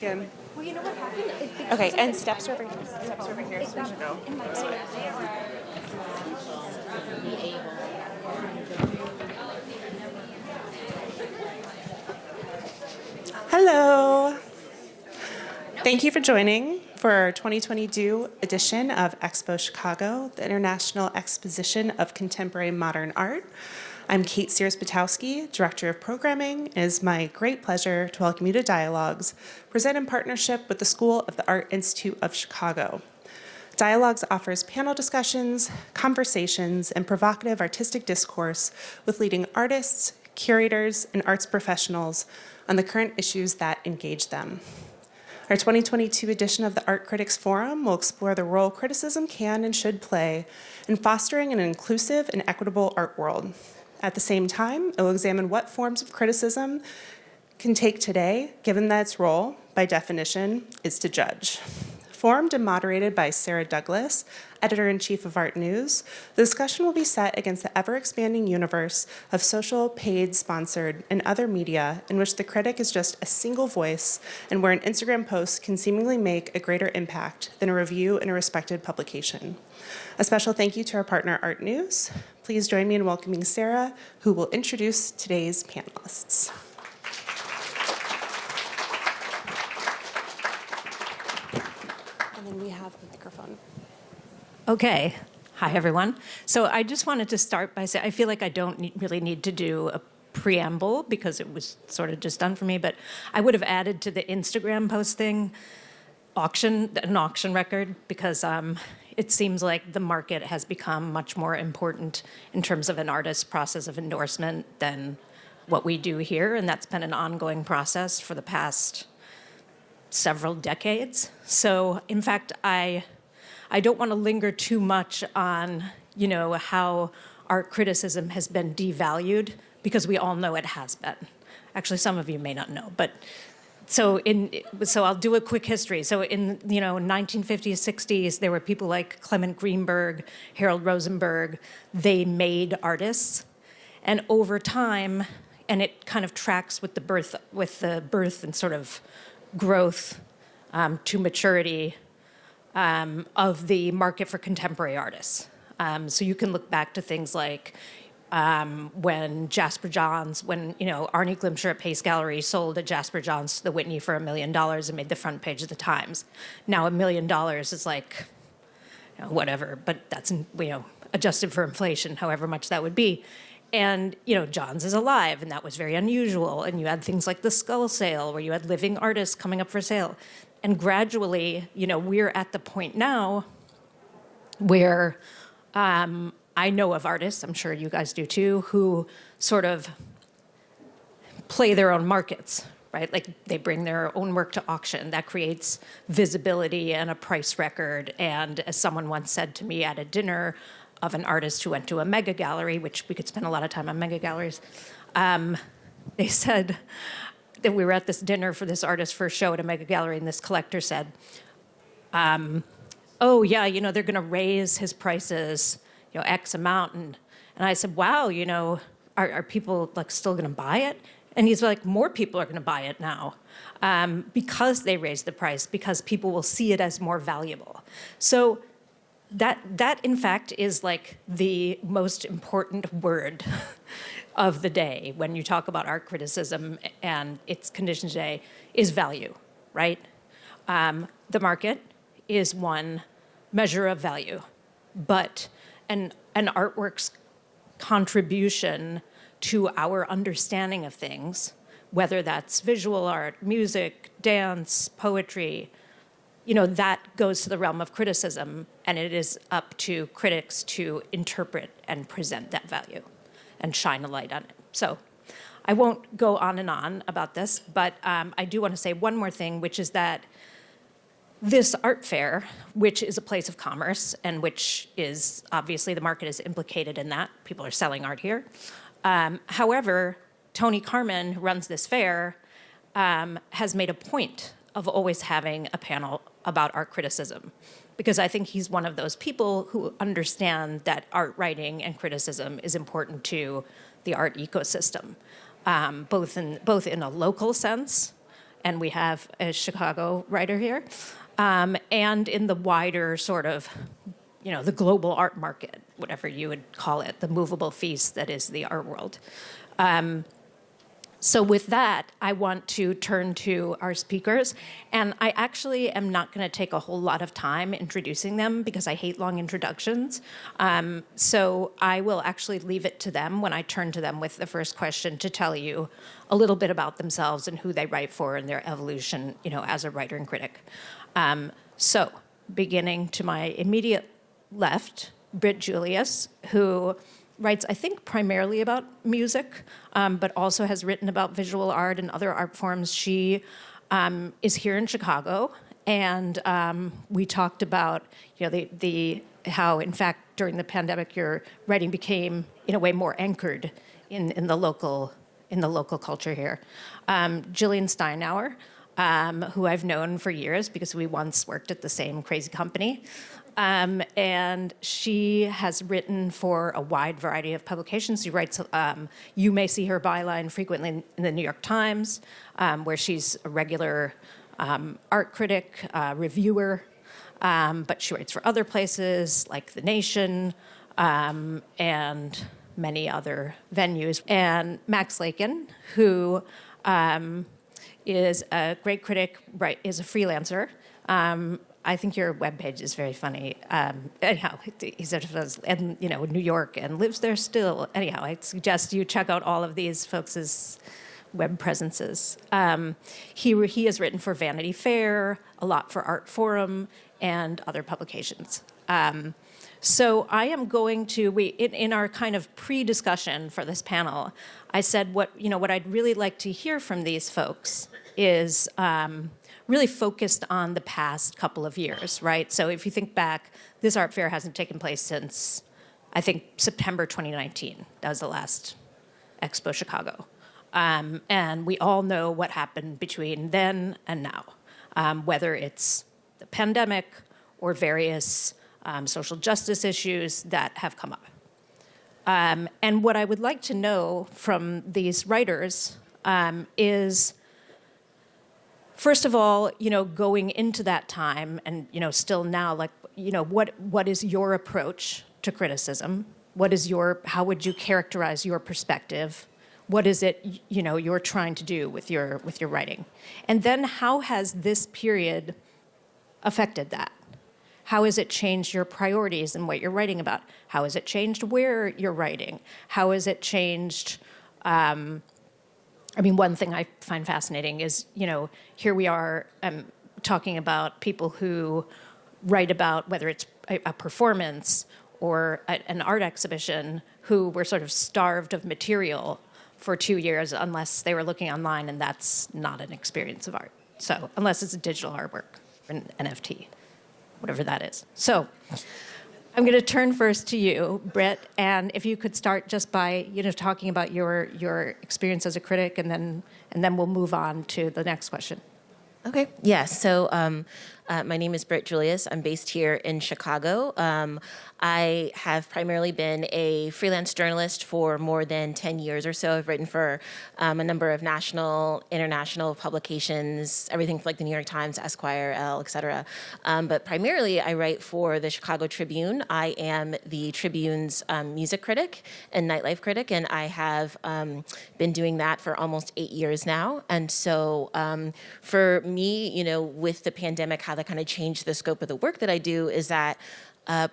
Again. Well, you know what happened? Okay, and steps over here. Steps over here, so we should go this way. Hello. Thank you for joining for our 2022 edition of Expo Chicago, the International Exposition of Contemporary Modern Art. I'm Kate Sears-Batowski, Director of Programming. It is my great pleasure to welcome you to Dialogues, present in partnership with the School of the Art Institute of Chicago. Dialogues offers panel discussions, conversations, and provocative artistic discourse with leading artists, curators, and arts professionals on the current issues that engage them. Our 2022 edition of the Art Critics Forum will explore the role criticism can and should play in fostering an inclusive and equitable art world. At the same time, it will examine what forms of criticism can take today, given that its role, by definition, is to judge. Formed and moderated by Sarah Douglas, Editor-in-Chief of ARTnews, the discussion will be set against the ever-expanding universe of social, paid, sponsored, and other media in which the critic is just a single voice and where an Instagram post can seemingly make a greater impact than a review in a respected publication. A special thank you to our partner, ARTnews. Please join me in welcoming Sarah, who will introduce today's panelists. And then we have a microphone. Okay. Hi, everyone. So I just wanted to start by saying I feel like I don't really need to do a preamble because it was sort of just done for me, but I would have added to the Instagram posting an auction record because it seems like the market has become much more important in terms of an artist's process of endorsement than what we do here, and that's been an ongoing process for the past several decades. So, in fact, I don't want to linger too much on, how art criticism has been devalued, because we all know it has been. Actually, some of you may not know, but so I'll do a quick history. So in 1950s, 60s, there were people like Clement Greenberg, Harold Rosenberg. They made artists, and over time, and it kind of tracks with the birth and sort of growth to maturity of the market for contemporary artists. So you can look back to things like when Jasper Johns, Arnie Glimcher at Pace Gallery sold a Jasper Johns to the Whitney for $1 million and made the front page of the Times. Now $1 million is like, whatever, but that's, adjusted for inflation, however much that would be. And, Johns is alive, and that was very unusual. And you had things like the Skull Sale, where you had living artists coming up for sale. And gradually, we're at the point now where I know of artists, I'm sure you guys do too, who sort of play their own markets, right? Like they bring their own work to auction. That creates visibility and a price record. And as someone once said to me at a dinner of an artist who went to a mega gallery, which we could spend a lot of time on mega galleries, they said that we were at this dinner for this artist's first show at a mega gallery, and this collector said, oh yeah, they're gonna raise his prices, X amount. And I said, wow, are people like still gonna buy it? And he's like, more people are gonna buy it now because they raised the price, because people will see it as more valuable. So that in fact is like the most important word of the day when you talk about art criticism and its condition today is value, right? The market is one measure of value, but an artwork's contribution to our understanding of things, whether that's visual art, music, dance, poetry, that goes to the realm of criticism, and it is up to critics to interpret and present that value and shine a light on it. So I won't go on and on about this, but I do want to say one more thing, which is that this art fair, which is a place of commerce and which is obviously the market is implicated in that. People are selling art here. However, Tony Carmen, who runs this fair, has made a point of always having a panel about art criticism, because I think he's one of those people who understand that art writing and criticism is important to the art ecosystem, both in a local sense and we have a Chicago writer here, and in the wider sort of, the global art market, whatever you would call it, the movable feast that is the art world. So with that, I want to turn to our speakers, and I actually am not going to take a whole lot of time introducing them because I hate long introductions. So I will actually leave it to them when I turn to them with the first question to tell you a little bit about themselves and who they write for and their evolution, as a writer and critic. So beginning to my immediate left, Britt Julious, who writes, I think, primarily about music, but also has written about visual art and other art forms. She is here in Chicago, and we talked about, how, in fact, during the pandemic, your writing became, in a way, more anchored in the local culture here. Jillian Steinhauer, who I've known for years because we once worked at the same crazy company. And she has written for a wide variety of publications. She writes, you may see her byline frequently in the New York Times, where she's a regular art critic, reviewer, but she writes for other places like The Nation and many other venues. And Max Lakin, who is a great critic, is a freelancer. I think your webpage is very funny. Anyhow, he sort of does, and New York, and lives there still. Anyhow, I suggest you check out all of these folks' web presences. He has written for Vanity Fair, a lot for Art Forum, and other publications. So I am going to, in our kind of pre-discussion for this panel, I said what I'd really like to hear from these folks is really focused on the past couple of years, right? So if you think back, this art fair hasn't taken place since, I think, September 2019. That was the last Expo Chicago. And we all know what happened between then and now, whether it's the pandemic or various social justice issues that have come up. And what I would like to know from these writers is, first of all, going into that time and, still now, what is your approach to criticism? How would you characterize your perspective? What is it, you're trying to do with your writing? And then how has this period affected that? How has it changed your priorities and what you're writing about? How has it changed where you're writing? How has it changed, one thing I find fascinating is, here we are talking about people who write about whether it's a performance or an art exhibition who were sort of starved of material for 2 years unless they were looking online, and that's not an experience of art. So unless it's a digital artwork or an NFT, whatever that is. So I'm going to turn first to you, Britt, and if you could start just by talking about your experience as a critic, and then we'll move on to the next question. Okay. Yeah. So my name is Britt Julious. I'm based here in Chicago. I have primarily been a freelance journalist for more than 10 years or so. I've written for a number of national, international publications, everything from the New York Times, Esquire, Elle, et cetera. But primarily, I write for the Chicago Tribune. I am the Tribune's music critic and nightlife critic, and I have been doing that for almost 8 years now. And so for me, with the pandemic, how that kind of changed the scope of the work that I do is that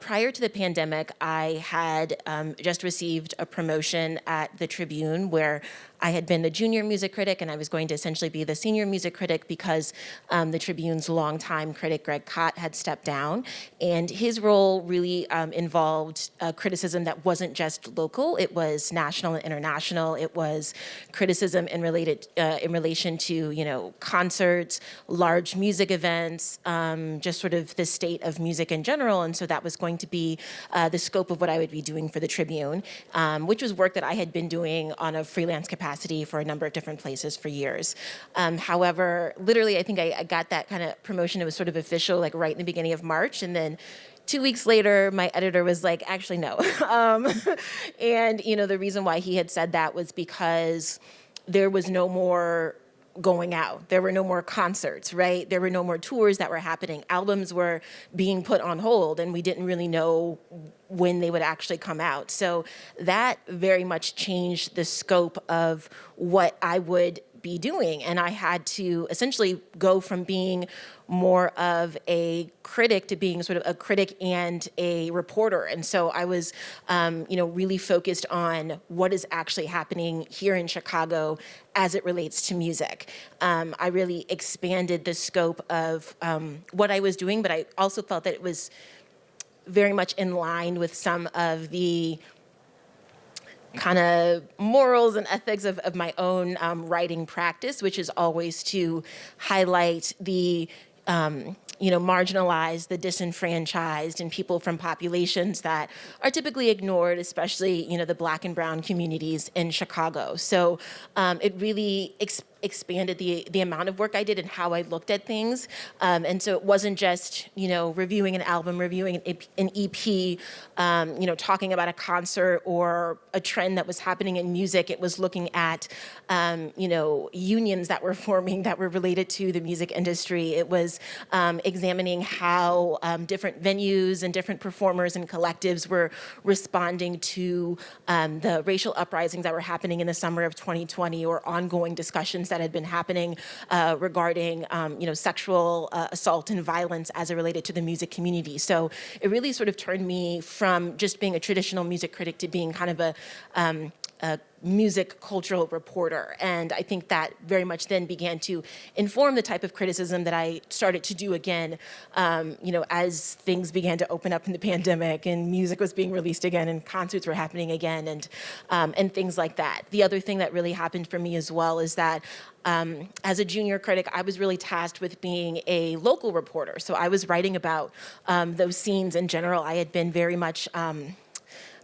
prior to the pandemic, I had just received a promotion at the Tribune where I had been the junior music critic, and I was going to essentially be the senior music critic because the Tribune's longtime critic, Greg Kot, had stepped down. And his role really involved criticism that wasn't just local. It was national and international. It was criticism in relation to, concerts, large music events, just sort of the state of music in general. And so that was going to be the scope of what I would be doing for the Tribune, which was work that I had been doing on a freelance capacity for a number of different places for years. However, literally, I think I got that kind of promotion. It was sort of official, right in the beginning of March. And then 2 weeks later, my editor was like, actually, no. And, the reason why he had said that was because there was no more going out. There were no more concerts, right? There were no more tours that were happening. Albums were being put on hold, and we didn't really know when they would actually come out. So that very much changed the scope of what I would be doing. And I had to essentially go from being more of a critic to being sort of a critic and a reporter. And so I was, really focused on what is actually happening here in Chicago as it relates to music. I really expanded the scope of what I was doing, but I also felt that it was very much in line with some of the kind of morals and ethics of my own writing practice, which is always to highlight the marginalized, the disenfranchised, and people from populations that are typically ignored, especially, the Black and brown communities in Chicago. So it really expanded the amount of work I did and how I looked at things. And so it wasn't just, reviewing an album, reviewing an EP, talking about a concert or a trend that was happening in music. It was looking at, unions that were forming that were related to the music industry. It was examining how different venues and different performers and collectives were responding to the racial uprisings that were happening in the summer of 2020 or ongoing discussions that had been happening regarding, sexual assault and violence as it related to the music community. So it really sort of turned me from just being a traditional music critic to being kind of a music cultural reporter. And I think that very much then began to inform the type of criticism that I started to do again, as things began to open up in the pandemic and music was being released again and concerts were happening again and things like that. The other thing that really happened for me as well is that as a junior critic, I was really tasked with being a local reporter. So I was writing about those scenes in general. I had been very much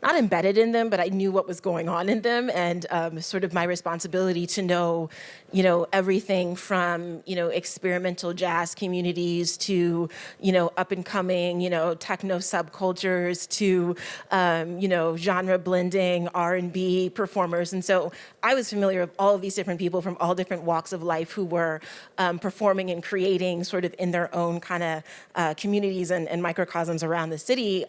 not embedded in them, but I knew what was going on in them, and sort of my responsibility to know, everything from, experimental jazz communities to, up and coming, techno subcultures to, genre blending, R&B performers. And so I was familiar with all of these different people from all different walks of life who were performing and creating sort of in their own kind of communities and microcosms around the city.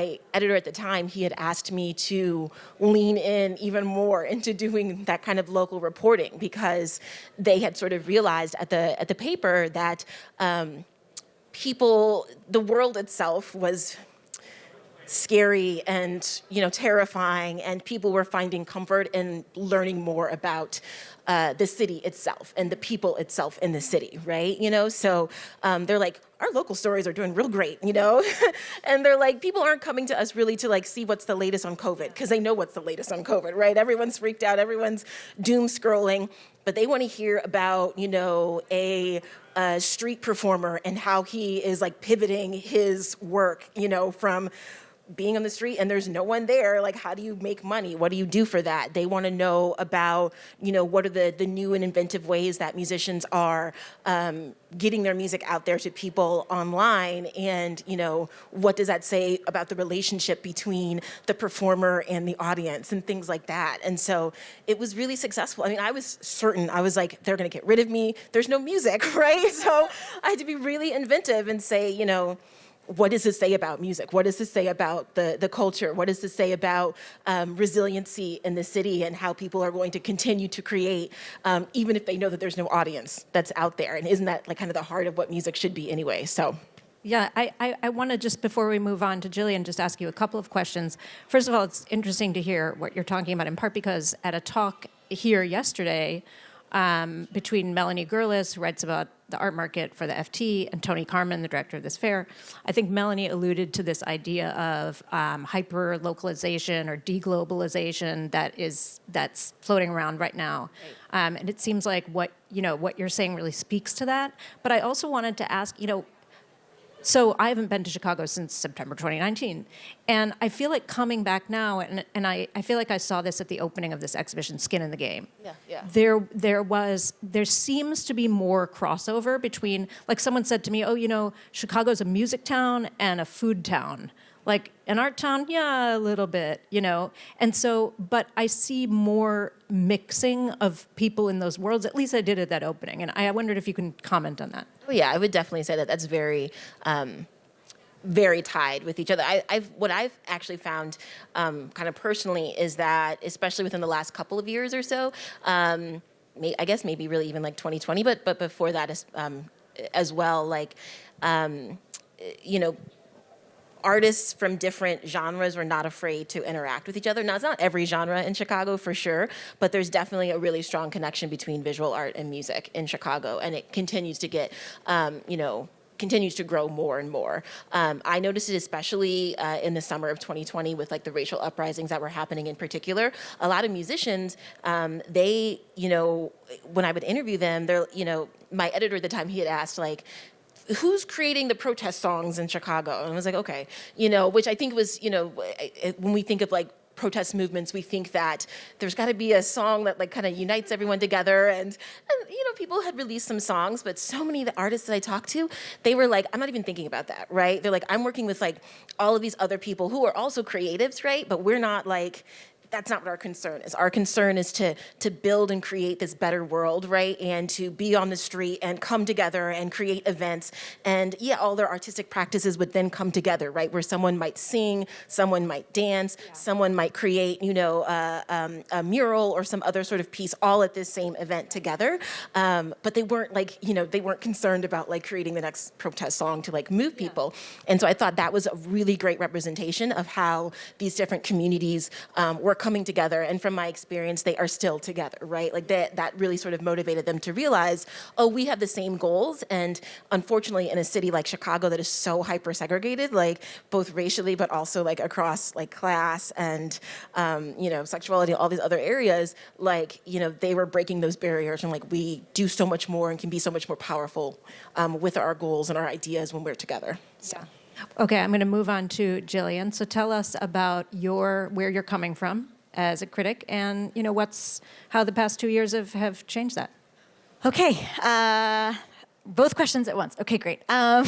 My editor at the time, he had asked me to lean in even more into doing that kind of local reporting because they had sort of realized at the paper that the world itself was scary and terrifying, and people were finding comfort in learning more about the city itself and the people itself in the city, right? So they're like, our local stories are doing real great, and they're like, people aren't coming to us really to like see what's the latest on COVID because they know what's the latest on COVID, right? Everyone's freaked out, everyone's doom scrolling, but they want to hear about, a street performer and how he is like pivoting his work, from being on the street and there's no one there. Like, how do you make money? What do you do for that? They want to know about, what are the new and inventive ways that musicians are getting their music out there to people online, and, what does that say about the relationship between the performer and the audience and things like that. And so it was really successful. I mean, I was certain, I was like, they're going to get rid of me. There's no music, right? So I had to be really inventive and say, what does this say about music? What does this say about the culture? What does this say about resiliency in the city and how people are going to continue to create, even if they know that there's no audience that's out there? And isn't that like kind of the heart of what music should be anyway? So. Yeah, I want to just, before we move on to Jillian, just ask you a couple of questions. First of all, it's interesting to hear what you're talking about, in part because at a talk here yesterday between Melanie Gurlis, who writes about the art market for the FT, and Tony Carmen, the director of this fair, I think Melanie alluded to this idea of hyper-localization or deglobalization that's floating around right now. Right. And it seems like what you're saying really speaks to that. But I also wanted to ask, so I haven't been to Chicago since September 2019. And I feel like coming back now, and I feel like I saw this at the opening of this exhibition, Skin in the Game. Yeah. There seems to be more crossover between, like someone said to me, Chicago's a music town and a food town. Like an art town, yeah, a little bit, And so, but I see more mixing of people in those worlds. At least I did at that opening. And I wondered if you can comment on that. Oh, yeah, I would definitely say that that's very tied with each other. What I've actually found kind of personally is that, especially within the last couple of years or so, I guess maybe really even like 2020, but before that as well, like, artists from different genres were not afraid to interact with each other. Now, it's not every genre in Chicago for sure, but there's definitely a really strong connection between visual art and music in Chicago, and it continues to get, continues to grow more and more. I noticed it especially in the summer of 2020 with like the racial uprisings that were happening in particular. A lot of musicians, they, when I would interview them, they're, my editor at the time, he had asked like, who's creating the protest songs in Chicago? And I was like, okay, which I think was, when we think of like protest movements, we think that there's got to be a song that like kind of unites everyone together. And people had released some songs, but so many of the artists that I talked to, they were like, I'm not even thinking about that, right? They're like, I'm working with like all of these other people who are also creatives, right? But we're not like, that's not what our concern is. Our concern is to build and create this better world, right? And to be on the street and come together and create events. And yeah, all their artistic practices would then come together, right? Where someone might sing, someone might dance, someone might create, a mural or some other sort of piece all at this same event together. But they weren't like, they weren't concerned about like creating the next protest song to like move people. And so I thought that was a really great representation of how these different communities were coming together, and from my experience, they are still together, right? Like that really sort of motivated them to realize, oh, we have the same goals, and unfortunately, in a city like Chicago that is so hyper-segregated, like both racially, but also like across like class and sexuality, all these other areas, like they were breaking those barriers, and like we do so much more and can be so much more powerful with our goals and our ideas when we're together. So. Okay, I'm going to move on to Jillian. So tell us about where you're coming from as a critic, and how the past 2 years have changed that. Okay, both questions at once. Okay, great. I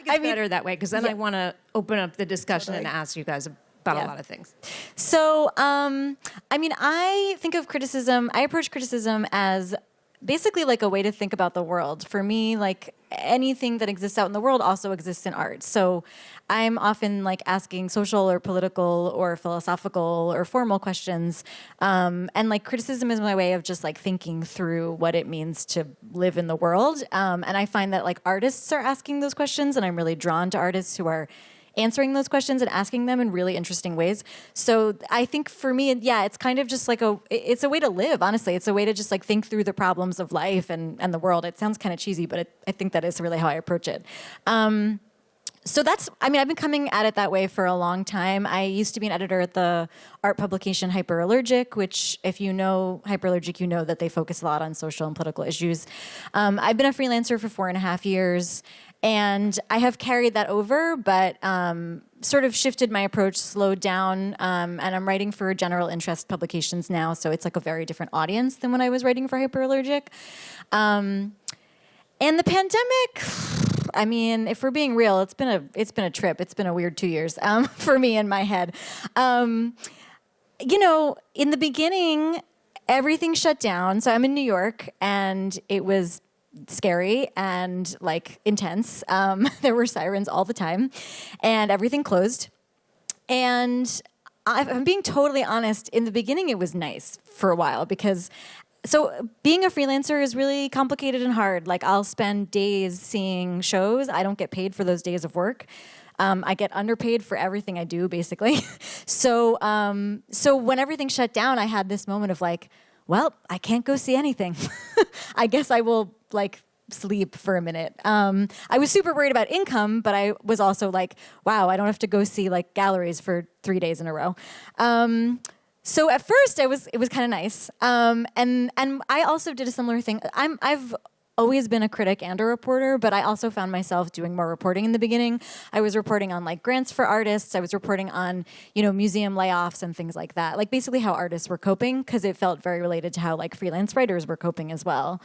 mean, better that way, because then I want to open up the discussion and ask you guys about a lot of things. So, I think of criticism, I approach criticism as basically like a way to think about the world. For me, like anything that exists out in the world also exists in art. So I'm often like asking social or political or philosophical or formal questions. And like criticism is my way of just like thinking through what it means to live in the world. And I find that like artists are asking those questions, and I'm really drawn to artists who are answering those questions and asking them in really interesting ways. So I think for me, it's kind of just like it's a way to live, honestly. It's a way to just like think through the problems of life and the world. It sounds kind of cheesy, but I think that is really how I approach it. So I've been coming at it that way for a long time. I used to be an editor at the art publication Hyperallergic, which if you know Hyperallergic, you know that they focus a lot on social and political issues. I've been a freelancer for 4.5 years, and I have carried that over, but sort of shifted my approach, slowed down, and I'm writing for general interest publications now, so it's like a very different audience than when I was writing for Hyperallergic. And the pandemic, I mean, if we're being real, it's been a trip. It's been a weird 2 years for me in my head. In the beginning, everything shut down. So I'm in New York, and it was scary and like intense. There were sirens all the time, and everything closed. And I'm being totally honest, in the beginning it was nice for a while, because being a freelancer is really complicated and hard. Like I'll spend days seeing shows. I don't get paid for those days of work. I get underpaid for everything I do, basically. So when everything shut down, I had this moment of like, well, I can't go see anything. I guess I will like sleep for a minute. I was super worried about income, but I was also like, wow, I don't have to go see like galleries for 3 days in a row. So at first it was kind of nice. And I also did a similar thing. I've always been a critic and a reporter, but I also found myself doing more reporting in the beginning. I was reporting on like grants for artists. I was reporting on, museum layoffs and things like that. Like basically how artists were coping, because it felt very related to how like freelance writers were coping as well.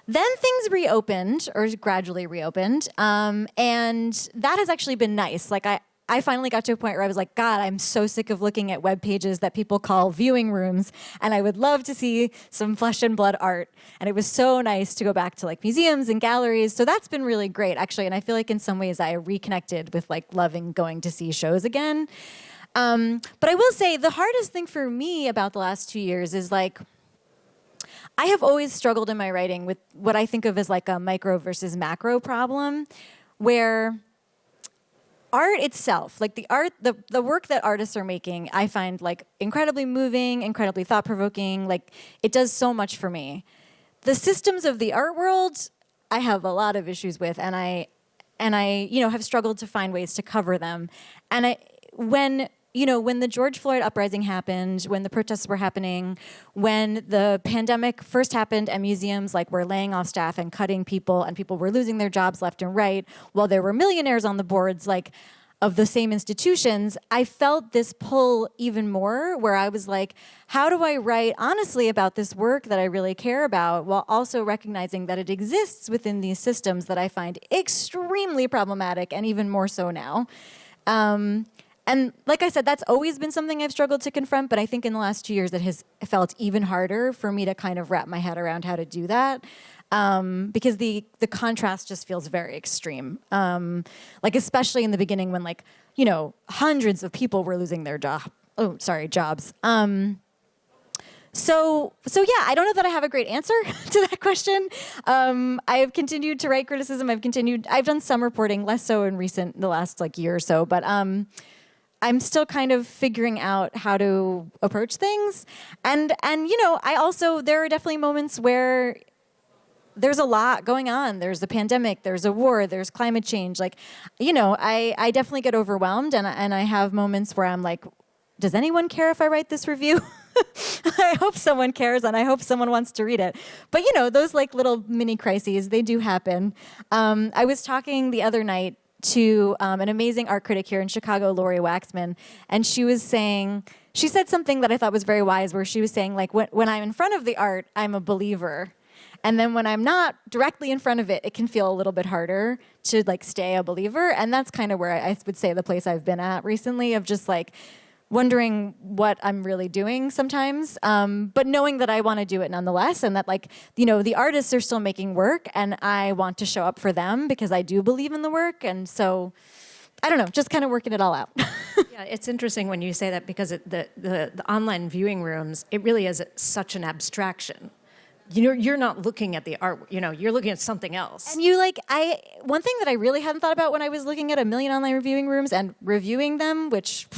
Then things reopened, or gradually reopened, and that has actually been nice. Like I finally got to a point where I was like, God, I'm so sick of looking at web pages that people call viewing rooms, and I would love to see some flesh and blood art. And it was so nice to go back to like museums and galleries. So that's been really great, actually. And I feel like in some ways I reconnected with like loving going to see shows again. But I will say the hardest thing for me about the last 2 years is like, I have always struggled in my writing with what I think of as like a micro versus macro problem, where art itself, like the work that artists are making, I find like incredibly moving, incredibly thought-provoking. Like it does so much for me. The systems of the art world, I have a lot of issues with, and I have struggled to find ways to cover them. And when the George Floyd uprising happened, when the protests were happening, when the pandemic first happened and museums like were laying off staff and cutting people and people were losing their jobs left and right, while there were millionaires on the boards like of the same institutions, I felt this pull even more where I was like, how do I write honestly about this work that I really care about while also recognizing that it exists within these systems that I find extremely problematic and even more so now. And like I said, that's always been something I've struggled to confront, but I think in the last 2 years it has felt even harder for me to kind of wrap my head around how to do that, because the contrast just feels very extreme. Like especially in the beginning when like, hundreds of people were losing their jobs. So yeah, I don't know that I have a great answer to that question. I have continued to write criticism. I've done some reporting, less so in the last like year or so, but I'm still kind of figuring out how to approach things. And there are definitely moments where there's a lot going on. There's a pandemic, there's a war, there's climate change. Like, I definitely get overwhelmed, and I have moments where I'm like, does anyone care if I write this review? I hope someone cares, and I hope someone wants to read it. But, those like little mini crises, they do happen. I was talking the other night to an amazing art critic here in Chicago, Lori Waxman, and she said something that I thought was very wise, where she was saying, like, when I'm in front of the art, I'm a believer. And then when I'm not directly in front of it, it can feel a little bit harder to like stay a believer. And that's kind of where I would say the place I've been at recently, of just like wondering what I'm really doing sometimes, but knowing that I want to do it nonetheless, and that the artists are still making work, and I want to show up for them because I do believe in the work. And so, I don't know, just kind of working it all out. Yeah, it's interesting when you say that, because the online viewing rooms, it really is such an abstraction. You're not looking at the art, you're looking at something else. And one thing that I really hadn't thought about when I was looking at a million online reviewing rooms and reviewing them, which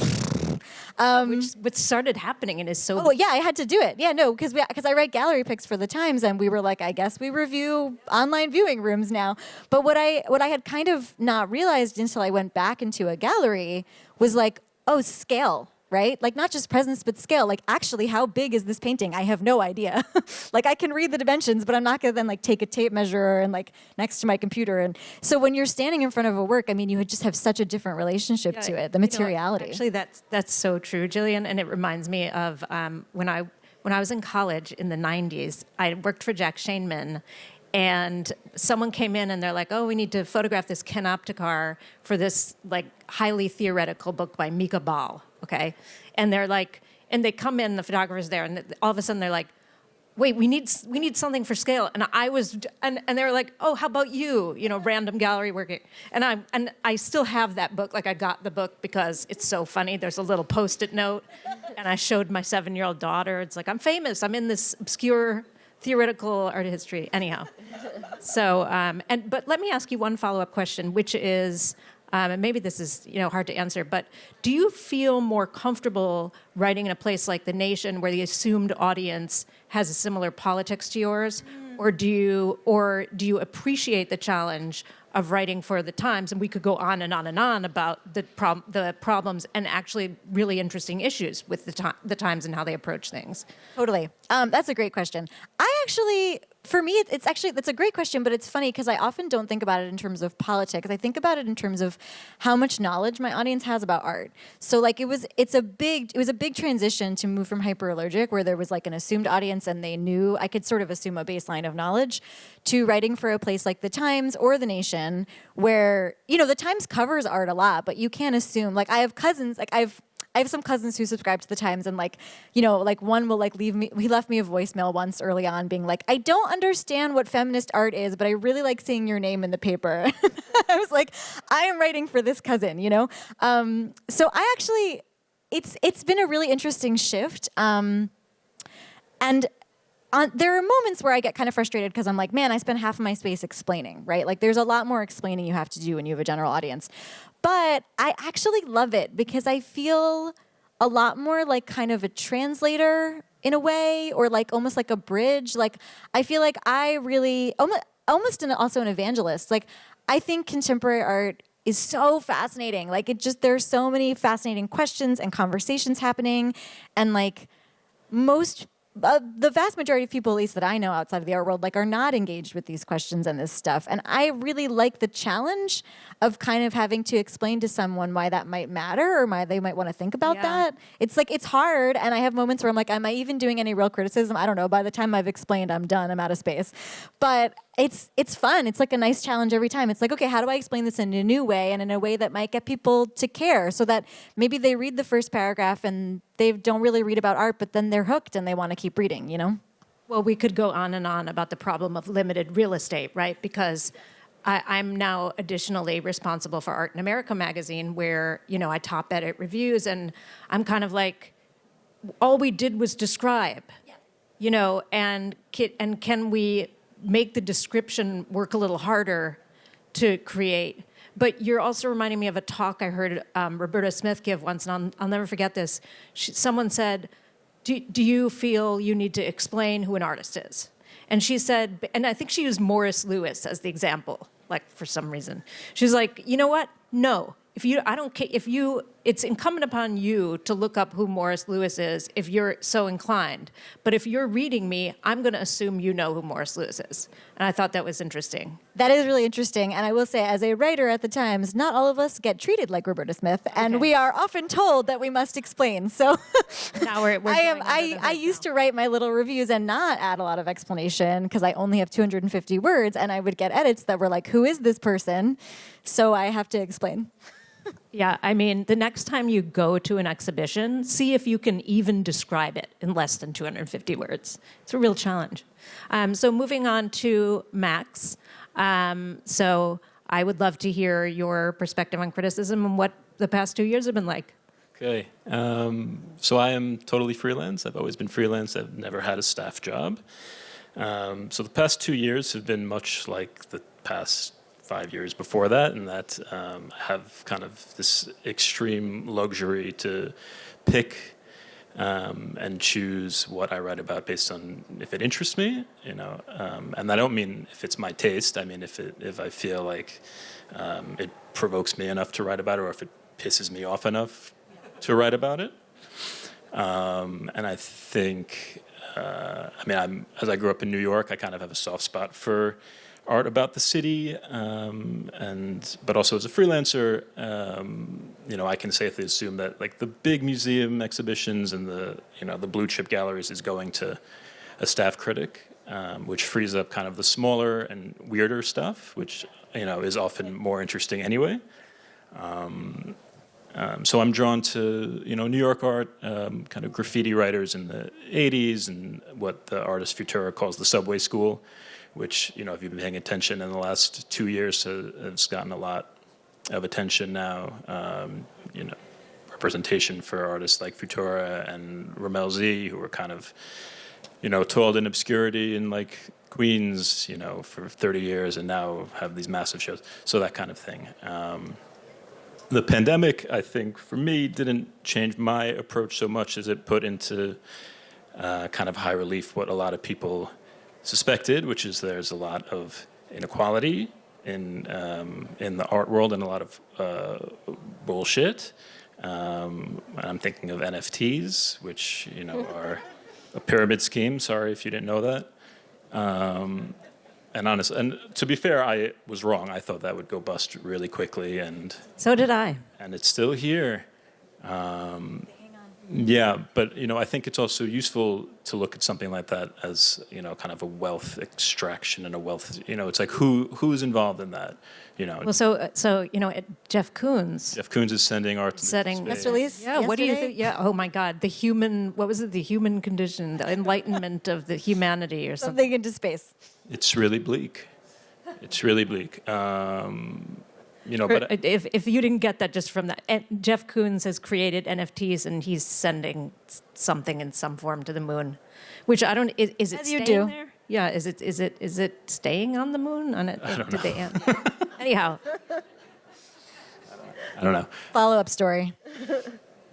started happening and is so... Oh, yeah, I had to do it. Yeah, no, because I write gallery picks for the Times, and we were like, I guess we review online viewing rooms now. But what I had kind of not realized until I went back into a gallery was like, oh, scale, right? Like not just presence, but scale. Like actually, how big is this painting? I have no idea. Like I can read the dimensions, but I'm not going to then like take a tape measure and like next to my computer. And so when you're standing in front of a work, I mean, you would just have such a different relationship to it, the materiality. Actually, that's so true, Jillian. And it reminds me of when I was in college in the 90s, I worked for Jack Shainman. And someone came in and they're like, oh, we need to photograph this canopticar for this like highly theoretical book by Mika Ball, okay? And they're like, and they come in, the photographer's there, and all of a sudden they're like, wait, we need something for scale. And and they were like, oh, how about you? Random gallery working. And I still have that book. Like I got the book because it's so funny. There's a little Post-it note, and I showed my 7-year-old daughter. It's like, I'm famous. I'm in this obscure theoretical art history. Anyhow. So, but let me ask you one follow-up question, which is, and maybe this is hard to answer, but do you feel more comfortable writing in a place like The Nation, where the assumed audience has a similar politics to yours, or do you appreciate the challenge of writing for the Times? And we could go on and on and on about the problems and actually really interesting issues with the Times and how they approach things. Totally. That's a great question. I actually, for me, that's a great question, but it's funny because I often don't think about it in terms of politics. I think about it in terms of how much knowledge my audience has about art. So like it was a big transition to move from hyperallergic, where there was like an assumed audience and they knew I could sort of assume a baseline of knowledge, to writing for a place like the Times or the Nation, where the Times covers art a lot, but you can't assume. Like I have cousins, like I have some cousins who subscribe to the Times, and like one will like leave me. He left me a voicemail once early on, being like, "I don't understand what feminist art is, but I really like seeing your name in the paper." I was like, "I am writing for this cousin," So I actually, it's been a really interesting shift, and there are moments where I get kind of frustrated because I'm like, man, I spend half of my space explaining, right? Like there's a lot more explaining you have to do when you have a general audience. But I actually love it because I feel a lot more like kind of a translator in a way, or like almost like a bridge. Like I feel like I really, almost also an evangelist. Like I think contemporary art is so fascinating. Like there's so many fascinating questions and conversations happening. And like the vast majority of people, at least that I know outside of the art world, like are not engaged with these questions and this stuff. And I really like the challenge of kind of having to explain to someone why that might matter, or why they might want to think about that. It's like, it's hard. And I have moments where I'm like, am I even doing any real criticism? I don't know. By the time I've explained, I'm done. I'm out of space. But it's fun. It's like a nice challenge every time. It's like, okay, how do I explain this in a new way, and in a way that might get people to care, so that maybe they read the first paragraph and they don't really read about art, but then they're hooked and they want to keep reading, Well, we could go on and on about the problem of limited real estate, right? Because I'm now additionally responsible for Art in America magazine, where, I top edit reviews, and I'm kind of like, all we did was describe, and can we make the description work a little harder to create? But you're also reminding me of a talk I heard Roberta Smith give once, and I'll never forget this. Someone said, do you feel you need to explain who an artist is? And she said, and I think she used Morris Lewis as the example, like for some reason. She's like, you know what? No. It's incumbent upon you to look up who Morris Lewis is if you're so inclined. But if you're reading me, I'm going to assume you know who Morris Lewis is. And I thought that was interesting. That is really interesting. And I will say, as a writer at the Times, not all of us get treated like Roberta Smith, and we are often told that we must explain. So now we're I used to write my little reviews and not add a lot of explanation, because I only have 250 words, and I would get edits that were like, who is this person? So I have to explain. Yeah, I mean, the next time you go to an exhibition, see if you can even describe it in less than 250 words. It's a real challenge. So moving on to Max. So I would love to hear your perspective on criticism and what the past 2 years have been like. Okay. So I am totally freelance. I've always been freelance. I've never had a staff job. So the past 2 years have been much like the past 5 years before that, and that I have kind of this extreme luxury to pick and choose what I write about based on if it interests me, and I don't mean if it's my taste. I mean if I feel like it provokes me enough to write about it, or if it pisses me off enough to write about it. And I think, as I grew up in New York, I kind of have a soft spot for art about the city, but also as a freelancer, I can safely assume that like the big museum exhibitions and the blue chip galleries is going to a staff critic, which frees up kind of the smaller and weirder stuff, which is often more interesting anyway. So I'm drawn to New York art, kind of graffiti writers in the '80s, and what the artist Futura calls the subway school, which, if you've been paying attention in the last 2 years, has gotten a lot of attention now. Representation for artists like Futura and Ramel Z, who were kind of, toiled in obscurity in like Queens, for 30 years, and now have these massive shows. So that kind of thing. The pandemic, I think, for me, didn't change my approach so much as it put into kind of high relief what a lot of people suspected, which is there's a lot of inequality in the art world, and a lot of bullshit. I'm thinking of NFTs, which are a pyramid scheme. Sorry if you didn't know that. And to be fair, I was wrong. I thought that would go bust really quickly, and So did I. it's still here. Yeah, but I think it's also useful to look at something like that as kind of a wealth extraction and a wealth. It's like who's involved in that. Well, Jeff Koons. Jeff Koons is sending art to Setting Press release. Yeah, what do you yesterday? think? Yeah, oh my God, the human condition, the enlightenment of the humanity or something. Something into space. It's really bleak. It's really bleak. But If you didn't get that just from that, Jeff Koons has created NFTs and he's sending something in some form to the moon, which I don't. Is it As you staying do. there? Yeah. Is it staying on the moon? Did they end? Anyhow, I don't know. Follow-up story.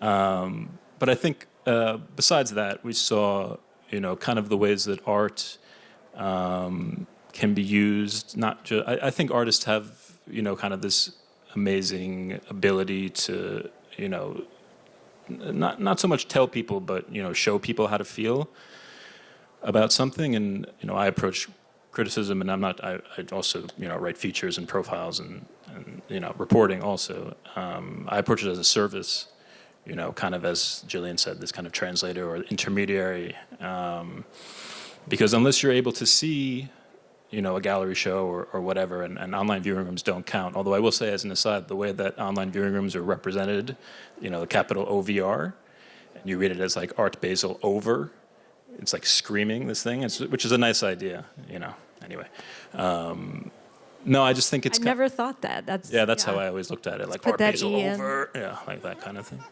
But I think besides that, we saw kind of the ways that art can be used. Not just. I think artists have kind of this amazing ability to not so much tell people, but show people how to feel about something. And I approach criticism, and I also write features and profiles and reporting also. I approach it as a service, kind of as Jillian said, this kind of translator or intermediary, because unless you're able to see a gallery show or whatever, and online viewing rooms don't count. Although I will say, as an aside, the way that online viewing rooms are represented, the capital OVR, and you read it as like Art Basel over, it's like screaming this thing, which is a nice idea, Anyway, no, I just think it's. I never thought that. That's how I always looked at it, like put Art that Basel E in. over, like that kind of thing.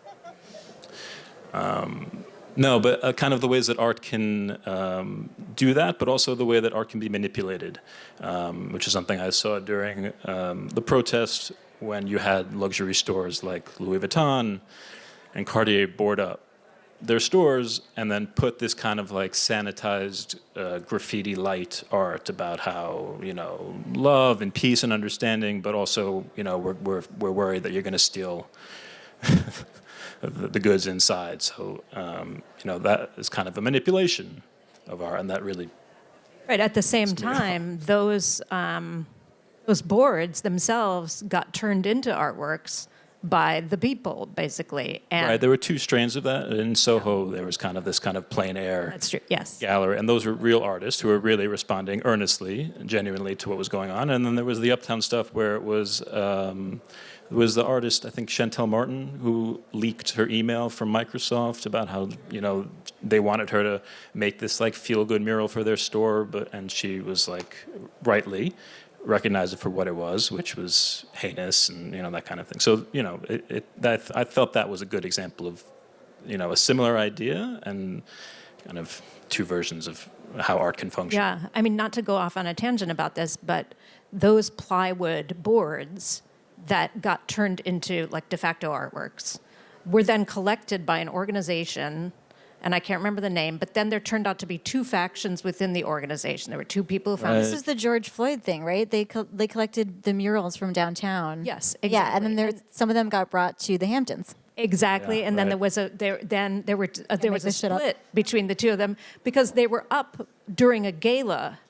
No, but kind of the ways that art can do that, but also the way that art can be manipulated, which is something I saw during the protest when you had luxury stores like Louis Vuitton and Cartier board up their stores and then put this kind of like sanitized graffiti light art about how love and peace and understanding, but also we're worried that you're going to steal the goods inside. So that is kind of a manipulation of art, and that really. Right. At the same time, those boards themselves got turned into artworks by the people, basically. And right. There were two strains of that. In Soho, there was kind of this kind of plein air that's true. Yes. gallery, and those were real artists who were really responding earnestly, genuinely to what was going on. And then there was the Uptown stuff where it was the artist, I think Chantel Martin, who leaked her email from Microsoft about how they wanted her to make this like feel-good mural for their store, and she was like rightly recognized it for what it was, which was heinous and that kind of thing. So I felt that was a good example of a similar idea and kind of two versions of how art can function. Yeah. I mean, not to go off on a tangent about this, but those plywood boards that got turned into like de facto artworks were then collected by an organization, and I can't remember the name, but then there turned out to be two factions within the organization. There were two people who found This is the George Floyd thing, right? They collected the murals from downtown. Yes, exactly. Yeah, and then some of them got brought to the Hamptons. Exactly, Yeah, and then right. there was a this shit up? split between the two of them because they were up during a gala,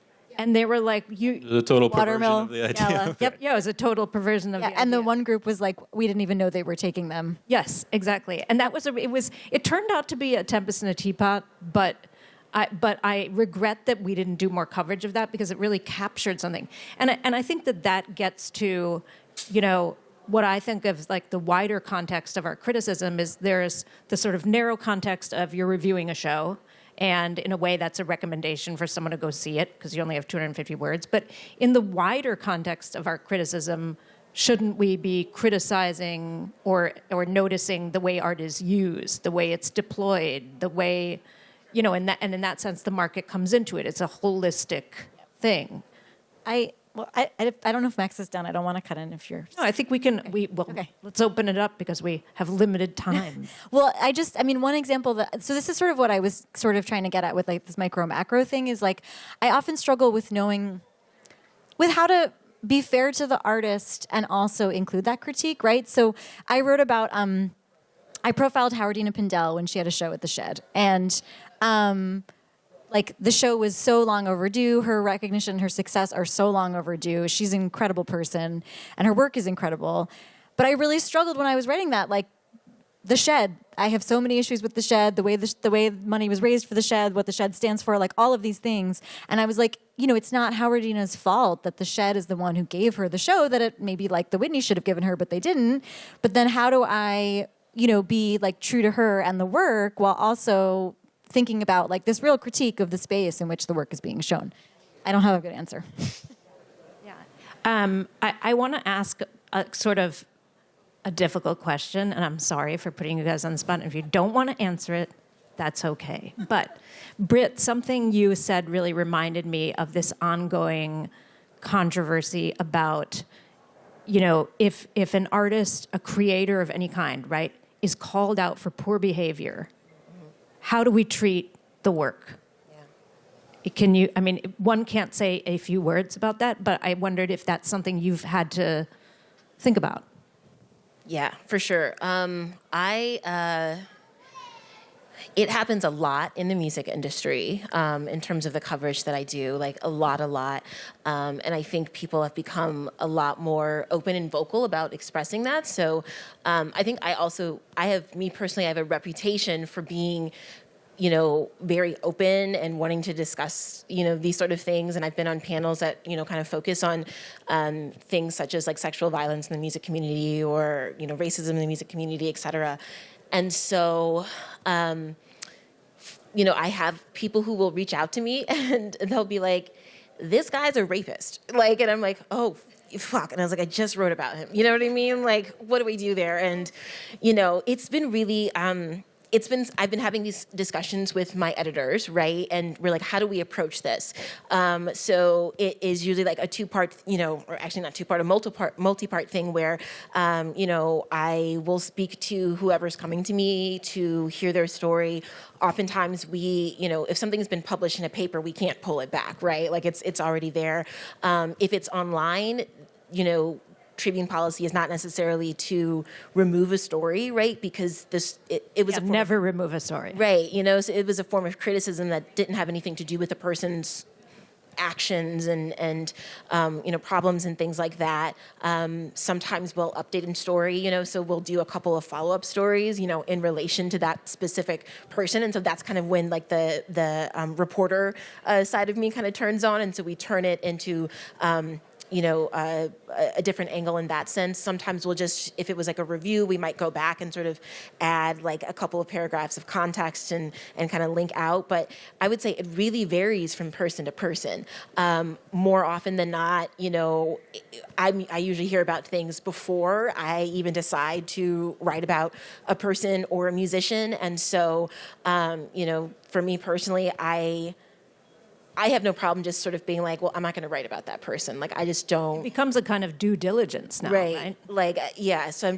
and they were like, The total perversion Watermill of the idea. Gala. Yep. Yeah, it was a total perversion of Yeah, the and the idea. one group was like, we didn't even know they were taking them. Yes, exactly, and that was it turned out to be a tempest in a teapot, but I regret that we didn't do more coverage of that because it really captured something, and I think that gets to, what I think of like the wider context of our criticism is there's the sort of narrow context of you're reviewing a show. And in a way, that's a recommendation for someone to go see it because you only have 250 words. But in the wider context of our criticism, shouldn't we be criticizing or noticing the way art is used, the way it's deployed, the way, in that sense, the market comes into it. It's a holistic thing. I don't know if Max is done. I don't want to cut in if you're. No, I think we can. Okay. Let's open it up because we have limited time. Well, one example so this is sort of what I was sort of trying to get at with like this micro macro thing is like, I often struggle with how to be fair to the artist and also include that critique, right? So I wrote about, I profiled Howardina Pindell when she had a show at the Shed, and like the show was so long overdue. Her recognition, her success are so long overdue. She's an incredible person and her work is incredible. But I really struggled when I was writing that, like the Shed. I have so many issues with the Shed, the way money was raised for the Shed, what the Shed stands for, like all of these things. And I was like, it's not Howardina's fault that the Shed is the one who gave her the show that it maybe like the Whitney should have given her, but they didn't. But then how do I, be like true to her and the work while also thinking about like this real critique of the space in which the work is being shown? I don't have a good answer. I want to ask a sort of a difficult question, and I'm sorry for putting you guys on the spot. If you don't want to answer it, that's okay. But Britt, something you said really reminded me of this ongoing controversy about, if an artist, a creator of any kind, right, is called out for poor behavior, how do we treat the work? One can't say a few words about that, but I wondered if that's something you've had to think about. Yeah, for sure. It happens a lot in the music industry in terms of the coverage that I do, like a lot. And I think people have become a lot more open and vocal about expressing that. So I think I have a reputation for being very open and wanting to discuss, these sort of things. And I've been on panels that, kind of focus on things such as like sexual violence in the music community or, racism in the music community, et cetera. And so, I have people who will reach out to me and they'll be like, this guy's a rapist. Like, and I'm like, oh, fuck. And I was like, I just wrote about him. You know what I mean? Like, what do we do there? And, it's been really... I've been having these discussions with my editors, right? And we're like, how do we approach this? So it is usually like a two-part, or actually not two-part, a multi-part thing where, I will speak to whoever's coming to me to hear their story. Oftentimes if something's been published in a paper, we can't pull it back, right? Like it's already there. If it's online, Tribune policy is not necessarily to remove a story, right? Because it was never remove a story, right? So it was a form of criticism that didn't have anything to do with the person's actions and problems and things like that. Sometimes we'll update a story, so we'll do a couple of follow-up stories, in relation to that specific person, and so that's kind of when like the reporter side of me kind of turns on, and so we turn it into. A different angle in that sense. Sometimes we'll just, if it was like a review, we might go back and sort of add like a couple of paragraphs of context and kind of link out. But I would say it really varies from person to person. More often than not, I usually hear about things before I even decide to write about a person or a musician. And so, for me personally, I have no problem just sort of being like, well, I'm not going to write about that person. Like, I just don't. It becomes a kind of due diligence now, right? Like, yeah. So I'm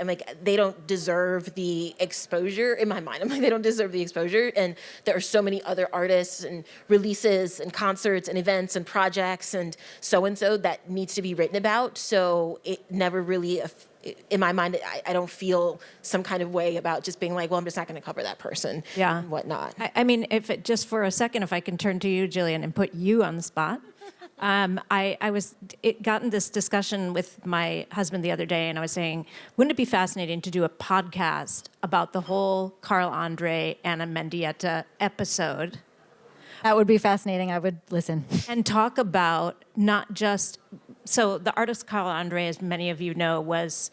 like, they don't deserve the exposure in my mind. I'm like, they don't deserve the exposure. And there are so many other artists and releases and concerts and events and projects and so that needs to be written about. So it never really, in my mind, I don't feel some kind of way about just being like, well, I'm just not going to cover that person and whatnot. Just for a second, if I can turn to you, Jillian, and put you on the spot. I got in this discussion with my husband the other day, and I was saying, wouldn't it be fascinating to do a podcast about the whole Carl Andre Anna Mendieta episode? That would be fascinating. I would listen. And talk about not just... So the artist Carl Andre, as many of you know, was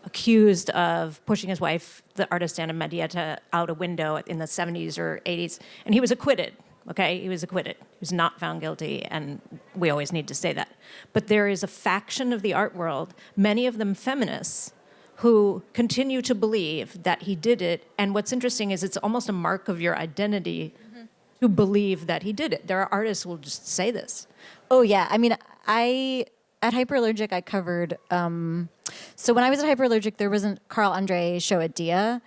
accused of pushing his wife, the artist Anna Mendieta, out a window in the 70s or 80s. And he was acquitted, okay? He was acquitted. He was not found guilty, and we always need to say that. But there is a faction of the art world, many of them feminists, who continue to believe that he did it. And what's interesting is it's almost a mark of your identity to believe that he did it. There are artists who will just say this. Oh, yeah. I mean, at Hyperallergic, I covered... so when I was at Hyperallergic, there wasn't Carl Andre show at Dia,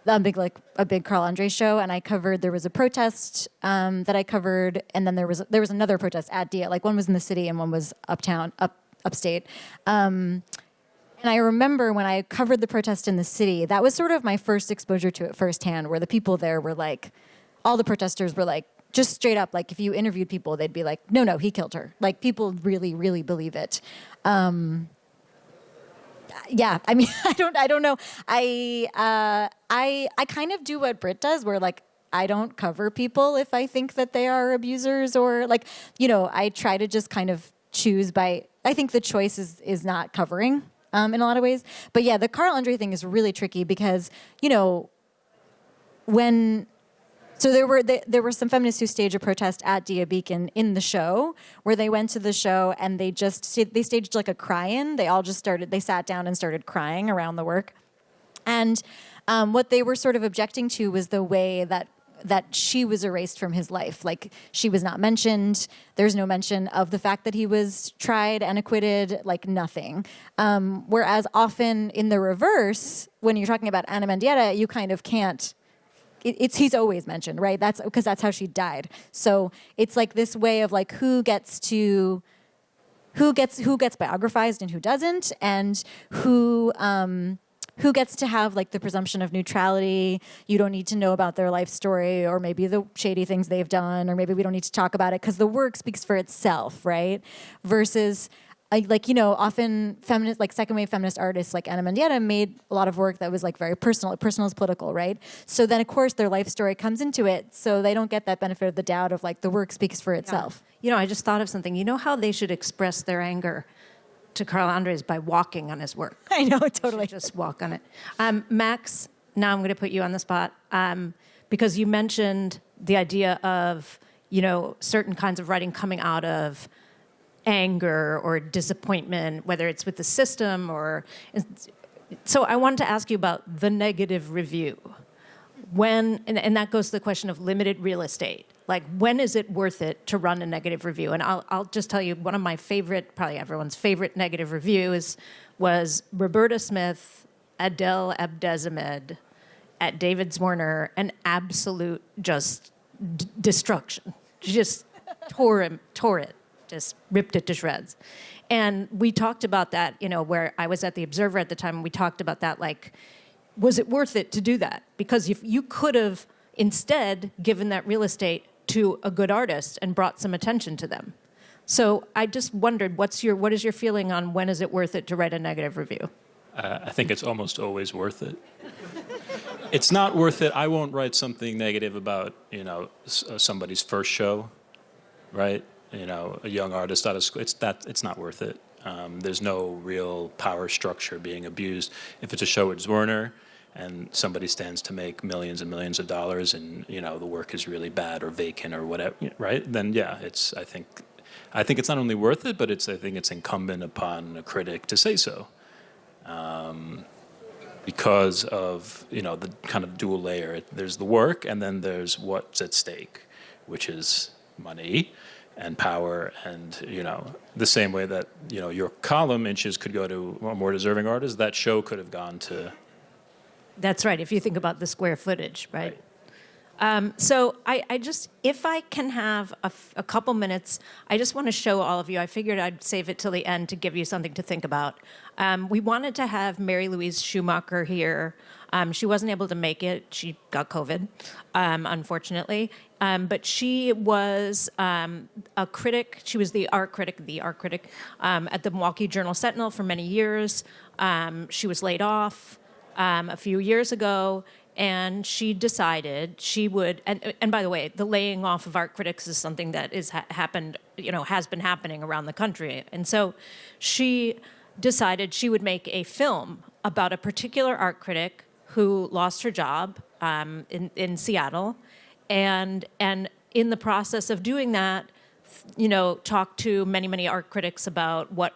a big Carl Andre show, and I covered... There was a protest that I covered, and then there was another protest at Dia. Like, one was in the city and one was upstate. And I remember when I covered the protest in the city, that was sort of my first exposure to it firsthand, where the people there were like... all the protesters were like, just straight up, like if you interviewed people, they'd be like, no, he killed her. Like people really, really believe it. Yeah, I mean, I don't know. I kind of do what Britt does, where like I don't cover people if I think that they are abusers, or like, I try to just kind of choose by. I think the choice is not covering in a lot of ways. But yeah, the Carl Andre thing is really tricky because when. So there were some feminists who staged a protest at Dia Beacon in the show, where they went to the show and they staged like a cry-in. They sat down and started crying around the work. And what they were sort of objecting to was the way that she was erased from his life. Like she was not mentioned. There's no mention of the fact that he was tried and acquitted, like nothing. Whereas often in the reverse, when you're talking about Ana Mendieta, you kind of can't. He's always mentioned, right? That's because that's how she died. So it's like this way of like who gets biographized and who doesn't, and who gets to have like the presumption of neutrality. You don't need to know about their life story or maybe the shady things they've done, or maybe we don't need to talk about it because the work speaks for itself, right? Versus often feminist, like second wave feminist artists like Ana Mendieta made a lot of work that was like very personal. Personal is political, right? So then of course their life story comes into it, so they don't get that benefit of the doubt of like the work speaks for itself. Yeah. I just thought of something. You know how they should express their anger to Carl Andres by walking on his work? I know, totally. Just walk on it. Max, now I'm going to put you on the spot because you mentioned the idea of certain kinds of writing coming out of anger or disappointment, whether it's with the system or... So I wanted to ask you about the negative review. And that goes to the question of limited real estate. Like, when is it worth it to run a negative review? And I'll just tell you, one of my favorite, probably everyone's favorite negative reviews was Roberta Smith, Adele Abdesamed at David Zwirner, an absolute just destruction. She just tore it. Just ripped it to shreds. And we talked about that, where I was at the Observer at the time, and we talked about that, like, was it worth it to do that? Because if you could have instead given that real estate to a good artist and brought some attention to them. So I just wondered, what is your feeling on when is it worth it to write a negative review? I think it's almost always worth it. It's not worth it. I won't write something negative about, somebody's first show, right? A young artist out of school. It's not worth it. There's no real power structure being abused. If it's a show at Zwirner and somebody stands to make millions and millions of dollars, and the work is really bad or vacant or whatever, right? Then yeah, I think it's not only worth it, but I think it's incumbent upon a critic to say so, because of the kind of dual layer. There's the work, and then there's what's at stake, which is money and power, and the same way that your column inches could go to a more deserving artist, that show could have gone to. That's right. If you think about the square footage, right? So I just, if I can have a couple minutes, I just want to show all of you. I figured I'd save it till the end to give you something to think about. We wanted to have Mary Louise Schumacher here. She wasn't able to make it. She got COVID, unfortunately. But she was a critic. She was the art critic at the Milwaukee Journal-Sentinel for many years. She was laid off a few years ago, and she decided she would. And by the way, the laying off of art critics is something that has been happening around the country. And so she decided she would make a film about a particular art critic who lost her job in Seattle, and in the process of doing that, talked to many art critics about what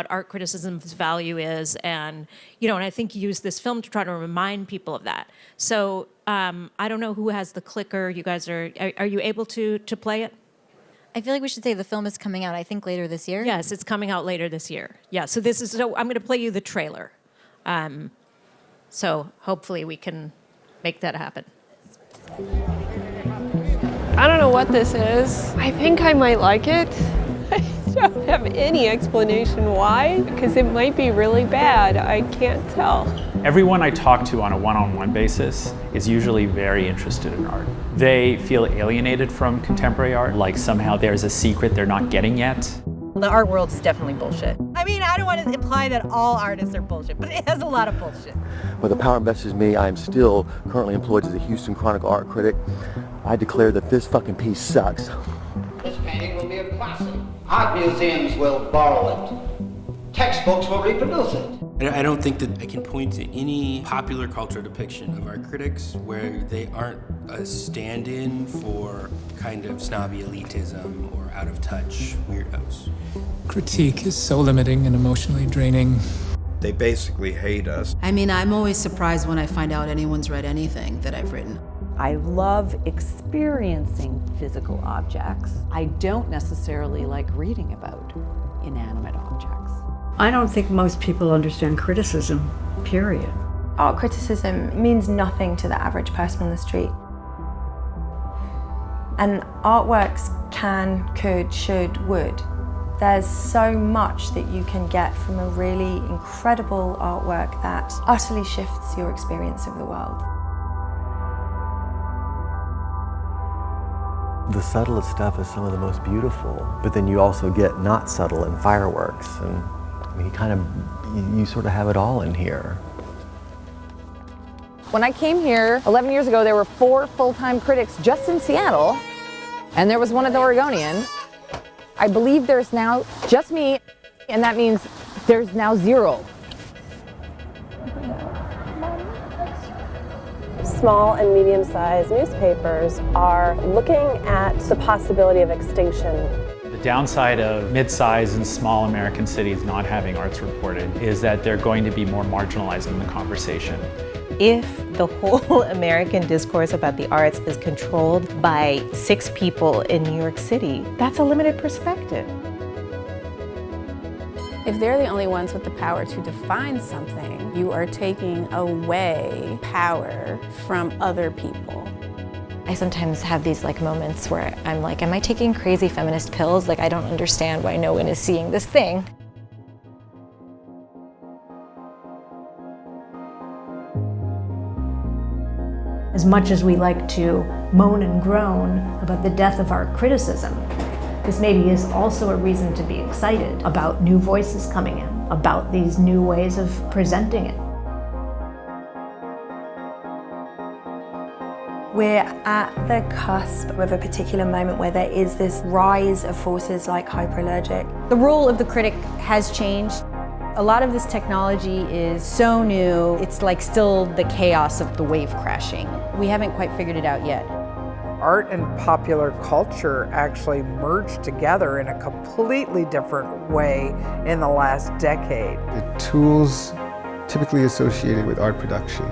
art criticism's value is, and and I think used this film to try to remind people of that. So I don't know who has the clicker. You guys are you able to play it? I feel like we should say the film is coming out, I think, later this year. Yes, it's coming out later this year. Yeah, so I'm going to play you the trailer. So hopefully we can make that happen. I don't know what this is. I think I might like it. I don't have any explanation why, because it might be really bad. I can't tell. Everyone I talk to on a one-on-one basis is usually very interested in art. They feel alienated from contemporary art, like somehow there's a secret they're not getting yet. The art world is definitely bullshit. I mean, I don't want to imply that all artists are bullshit, but it has a lot of bullshit. But the power invests me. I am still currently employed as a Houston Chronicle art critic. I declare that this fucking piece sucks. This painting will be a classic. Art museums will borrow it. Textbooks will reproduce it. I don't think that I can point to any popular culture depiction of art critics where they aren't a stand-in for kind of snobby elitism or out-of-touch weirdos. Critique is so limiting and emotionally draining. They basically hate us. I mean, I'm always surprised when I find out anyone's read anything that I've written. I love experiencing physical objects. I don't necessarily like reading about inanimate objects. I don't think most people understand criticism, period. Art criticism means nothing to the average person on the street. And artworks can, could, should, would. There's so much that you can get from a really incredible artwork that utterly shifts your experience of the world. The subtlest stuff is some of the most beautiful, but then you also get not subtle and fireworks, and I mean, you sort of have it all in here. When I came here 11 years ago, there were 4 full-time critics just in Seattle, and there was one at the Oregonian. I believe there's now just me, and that means there's now 0. Small and medium-sized newspapers are looking at the possibility of extinction. The downside of mid-sized and small American cities not having arts reported is that they're going to be more marginalized in the conversation. If the whole American discourse about the arts is controlled by 6 people in New York City, that's a limited perspective. If they're the only ones with the power to define something, you are taking away power from other people. I sometimes have these moments where I'm like, am I taking crazy feminist pills? I don't understand why no one is seeing this thing. As much as we like to moan and groan about the death of art criticism, this maybe is also a reason to be excited about new voices coming in, about these new ways of presenting it. We're at the cusp of a particular moment where there is this rise of forces like hyperallergic. The role of the critic has changed. A lot of this technology is so new, it's still the chaos of the wave crashing. We haven't quite figured it out yet. Art and popular culture actually merged together in a completely different way in the last decade. The tools typically associated with art production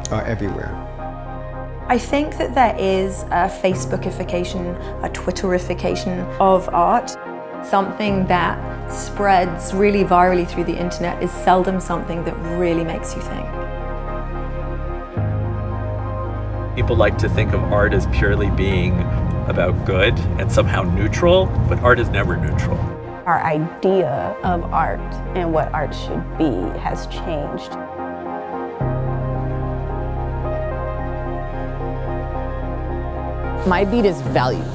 are everywhere. I think that there is a Facebookification, a Twitterification of art. Something that spreads really virally through the internet is seldom something that really makes you think. People like to think of art as purely being about good and somehow neutral, but art is never neutral. Our idea of art and what art should be has changed. My beat is value.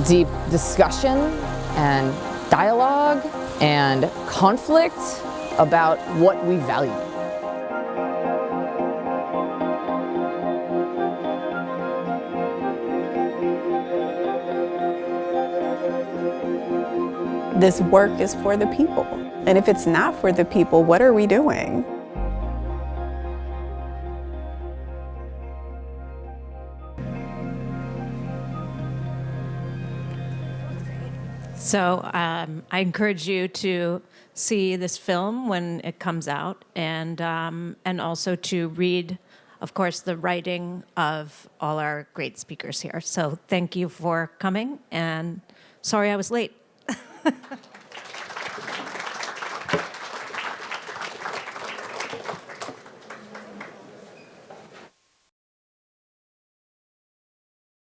Deep discussion and dialogue and conflict about what we value. This work is for the people. And if it's not for the people, what are we doing? So I encourage you to see this film when it comes out, and also to read, of course, the writing of all our great speakers here. So thank you for coming, and sorry I was late.